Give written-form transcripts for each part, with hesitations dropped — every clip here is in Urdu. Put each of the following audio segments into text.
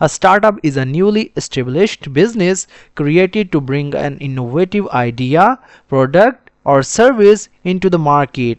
A startup is a newly established business created to bring an innovative idea, product or service into the market.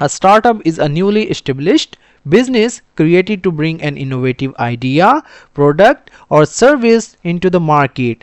A startup is a newly established business created to bring an innovative idea, product or service into the market.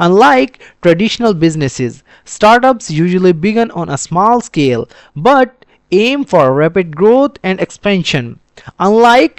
Unlike traditional businesses, startups usually begin on a small scale but aim for rapid growth and expansion. Unlike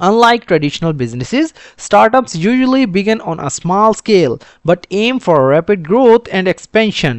Unlike traditional businesses, startups usually begin on a small scale but aim for rapid growth and expansion.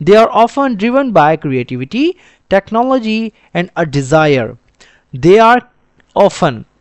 They are often driven by creativity, technology and a desire. They are often,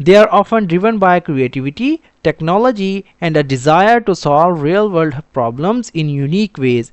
They are often driven by creativity, technology and a desire to solve real world problems in unique ways.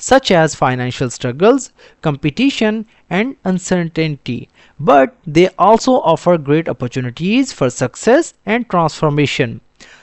such as financial struggles, competition and uncertainty, but they also offer great opportunities for success and transformation.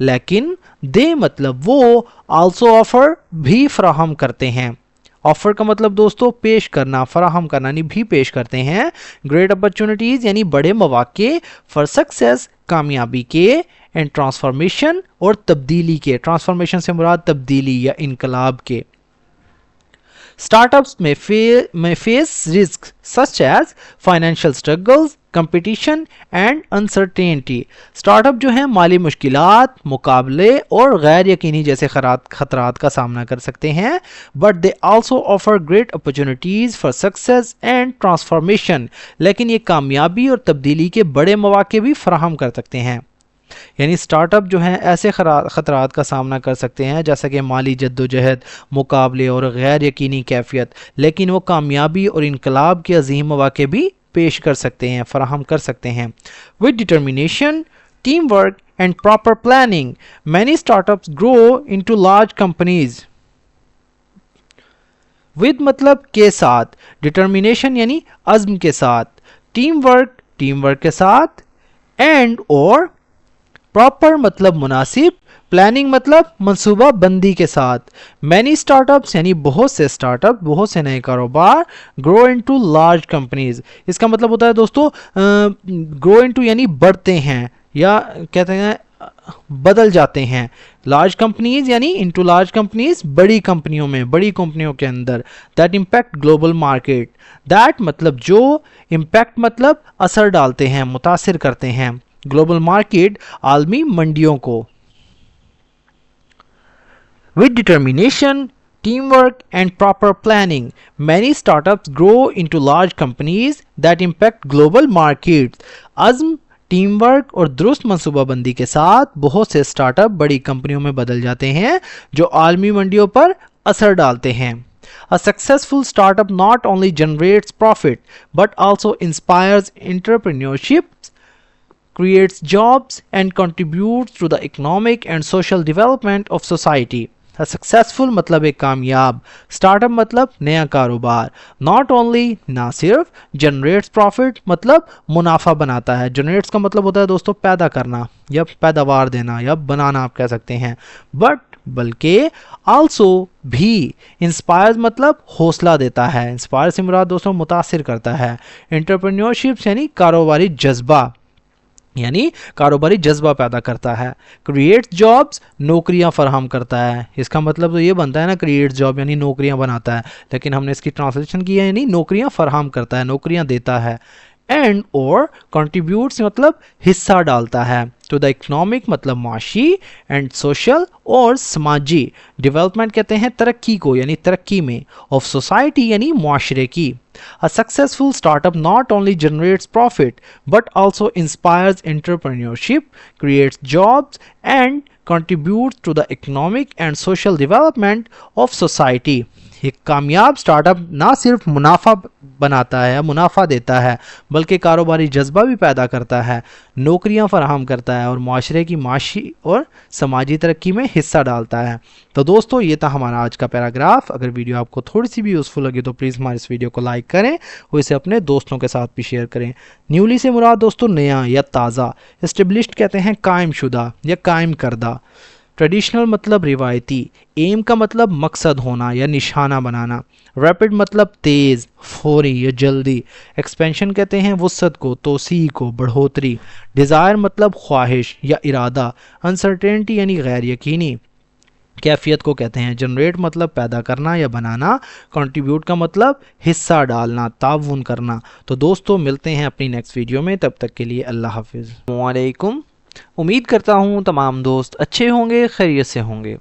لیکن دے مطلب وہ آلسو آفر بھی فراہم کرتے ہیں. آفر کا مطلب دوستو پیش کرنا, فراہم کرنا یعنی بھی پیش کرتے ہیں. گریٹ اپرچونٹیز یعنی بڑے مواقع, فار سکسیس کامیابی کے, اینڈ ٹرانسفارمیشن اور تبدیلی کے. ٹرانسفارمیشن سے مراد تبدیلی یا انقلاب کے. اسٹارٹ اپس میں face risk such as financial struggles, competition and uncertainty. Startup جو ہیں مالی مشکلات, مقابلے اور غیر یقینی جیسے خطرات کا سامنا کر سکتے ہیں. But they also offer great opportunities for success and transformation. لیکن یہ کامیابی اور تبدیلی کے بڑے مواقع بھی فراہم کر سکتے ہیں. یعنی سٹارٹ اپ جو ہیں ایسے خطرات کا سامنا کر سکتے ہیں جیسا کہ مالی جدوجہد, مقابلے اور غیر یقینی کیفیت, لیکن وہ کامیابی اور انقلاب کے عظیم مواقع بھی پیش کر سکتے ہیں, فراہم کر سکتے ہیں. With determination, teamwork and proper planning, many startups grow into large companies. With مطلب کے ساتھ, determination یعنی عزم کے ساتھ, teamwork کے ساتھ, and اور proper مطلب مناسب, پلاننگ مطلب منصوبہ بندی کے ساتھ. مینی اسٹارٹ اپس یعنی بہت سے اسٹارٹ اپ, بہت سے نئے کاروبار, گرو انٹو لارج کمپنیز. اس کا مطلب ہوتا ہے دوستو گرو انٹو یعنی بڑھتے ہیں یا کہتے ہیں بدل جاتے ہیں. لارج کمپنیز یعنی انٹو لارج کمپنیز, بڑی کمپنیوں میں, بڑی کمپنیوں کے اندر. That impact global market. That مطلب جو, امپیکٹ مطلب اثر ڈالتے ہیں, متاثر کرتے ہیں. گلوبل مارکیٹ عالمی منڈیوں کو. With determination, teamwork and proper planning, many startups grow into large companies that impact global markets. عزم, ٹیم ورک اور درست منصوبہ بندی کے ساتھ بہت سے اسٹارٹ اپ بڑی کمپنیوں میں بدل جاتے ہیں جو عالمی منڈیوں پر اثر ڈالتے ہیں. A successful startup not only generates profit but also inspires entrepreneurship, creates jobs and contributes to the economic and social development of society. A successful مطلب ایک کامیاب, startup مطلب نیا کاروبار, not only نہ صرف, generates profit مطلب منافع بناتا ہے. generates کا مطلب ہوتا ہے دوستو پیدا کرنا یا پیداوار دینا یا بنانا آپ کہہ سکتے ہیں. but بلکہ also بھی, inspires مطلب حوصلہ دیتا ہے. inspire سے مراد دوستو متاثر کرتا ہے. entrepreneurship یعنی کاروباری جذبہ, یعنی کاروباری جذبہ پیدا کرتا ہے. کریٹس جابس نوکریاں فراہم کرتا ہے. اس کا مطلب تو یہ بنتا ہے نا, کریٹس جاب یعنی نوکریاں بناتا ہے, لیکن ہم نے اس کی ٹرانسلیشن کی ہے یعنی نوکریاں فراہم کرتا ہے, نوکریاں دیتا ہے. اینڈ اور کنٹریبیوٹس مطلب حصہ ڈالتا ہے. ٹو دا اکنامک مطلب معاشی, اینڈ سوشل اور سماجی. ڈیولپمنٹ کہتے ہیں ترقی کو یعنی ترقی میں, آف سوسائٹی یعنی معاشرے کی. A successful startup not only generates profit but also inspires entrepreneurship, creates jobs and contributes to the economic and social development of society. ایک کامیاب سٹارٹ اپ نہ صرف منافع بناتا ہے, منافع دیتا ہے, بلکہ کاروباری جذبہ بھی پیدا کرتا ہے, نوکریاں فراہم کرتا ہے اور معاشرے کی معاشی اور سماجی ترقی میں حصہ ڈالتا ہے. تو دوستو یہ تھا ہمارا آج کا پیراگراف. اگر ویڈیو آپ کو تھوڑی سی بھی یوزفل لگی تو پلیز ہمارے اس ویڈیو کو لائک کریں اور اسے اپنے دوستوں کے ساتھ بھی شیئر کریں. نیولی سے مراد دوستو نیا یا تازہ. اسٹیبلشڈ کہتے ہیں قائم شدہ یا قائم کردہ. ٹریڈیشنل مطلب روایتی. ایم کا مطلب مقصد ہونا یا نشانہ بنانا. ریپڈ مطلب تیز, فوری یا جلدی. ایکسپینشن کہتے ہیں وسعت کو, توسیع کو, بڑھوتری. ڈیزائر مطلب خواہش یا ارادہ. انسرٹینٹی یعنی غیر یقینی کیفیت کو کہتے ہیں. جنریٹ مطلب پیدا کرنا یا بنانا. کنٹریبیوٹ کا مطلب حصہ ڈالنا, تعاون کرنا. تو دوستو ملتے ہیں اپنی نیکسٹ ویڈیو میں, تب تک کے لیے اللہ حافظ. السلام علیکم. امید کرتا ہوں تمام دوست اچھے ہوں گے, خیریت سے ہوں گے.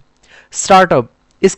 Start up